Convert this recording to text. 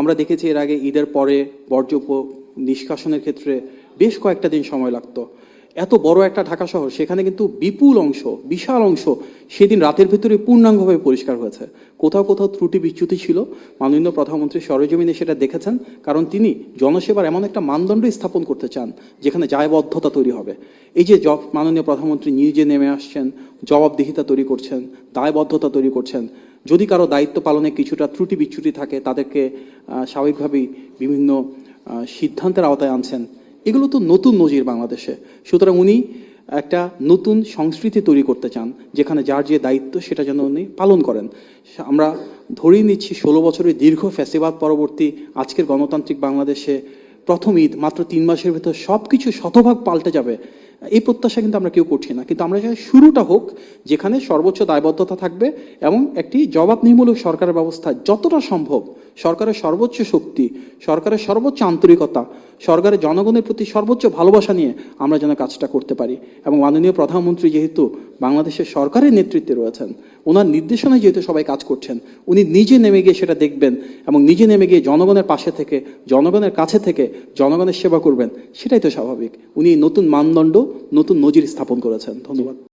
আমরা দেখেছি এর আগে ঈদের পরে বর্জ্য নিষ্কাশনের ক্ষেত্রে বেশ কয়েকটা দিন সময় লাগতো। এত বড় একটা ঢাকা শহর, সেখানে কিন্তু বিপুল অংশ, বিশাল অংশ সেদিন রাতের ভিতরে পূর্ণাঙ্গভাবে পরিষ্কার হয়েছে। কোথাও কোথাও ত্রুটি বিচ্যুতি ছিল, মাননীয় প্রধানমন্ত্রী সরেজমিনে সেটা দেখেছেন, কারণ তিনি জনসেবার এমন একটা মানদণ্ড স্থাপন করতে চান যেখানে দায়বদ্ধতা তৈরি হবে। এই যে মাননীয় প্রধানমন্ত্রী নিজে নেমে আসছেন, জবাবদিহিতা তৈরি করছেন, দায়বদ্ধতা তৈরি করছেন। যদি কারো দায়িত্ব পালনে কিছুটা ত্রুটি বিচ্যুতি থাকে, তাদেরকে স্বাভাবিকভাবেই বিভিন্ন সিদ্ধান্তের আওতায় আনছেন। এগুলো তো নতুন নজির বাংলাদেশে। সুতরাং উনি একটা নতুন সংস্কৃতি তৈরি করতে চান, যেখানে যার যে দায়িত্ব সেটা যেন উনি পালন করেন। আমরা ধরেই নিচ্ছি 16 বছরের দীর্ঘ ফ্যাসিবাদ পরবর্তী আজকের গণতান্ত্রিক বাংলাদেশে প্রথম ঈদ, মাত্র 3 মাসের ভেতর সব কিছু শতভাগ পাল্টে যাবে, এই প্রত্যাশা কিন্তু আমরা কেউ করছি না। কিন্তু আমরা চাই শুরুটা হোক যেখানে সর্বোচ্চ দায়বদ্ধতা থাকবে এবং একটি জবাবদিহিমূলক সরকারের ব্যবস্থা যতটা সম্ভব, সরকারের সর্বোচ্চ শক্তি, সরকারের সর্বোচ্চ আন্তরিকতা, সরকারের জনগণের প্রতি সর্বোচ্চ ভালোবাসা নিয়ে আমরা যেন কাজটা করতে পারি। এবং মাননীয় প্রধানমন্ত্রী যেহেতু বাংলাদেশের সরকারের নেতৃত্বে রয়েছেন, ওনার নির্দেশনায় যেহেতু সবাই কাজ করছেন, উনি নিজে নেমে গিয়ে সেটা দেখবেন এবং নিজে নেমে গিয়ে জনগণের পাশে থেকে, জনগণের কাছে থেকে জনগণের সেবা করবেন, সেটাই তো স্বাভাবিক। উনি নতুন মানদণ্ড, নতুন নজির স্থাপন করেছেন। ধন্যবাদ।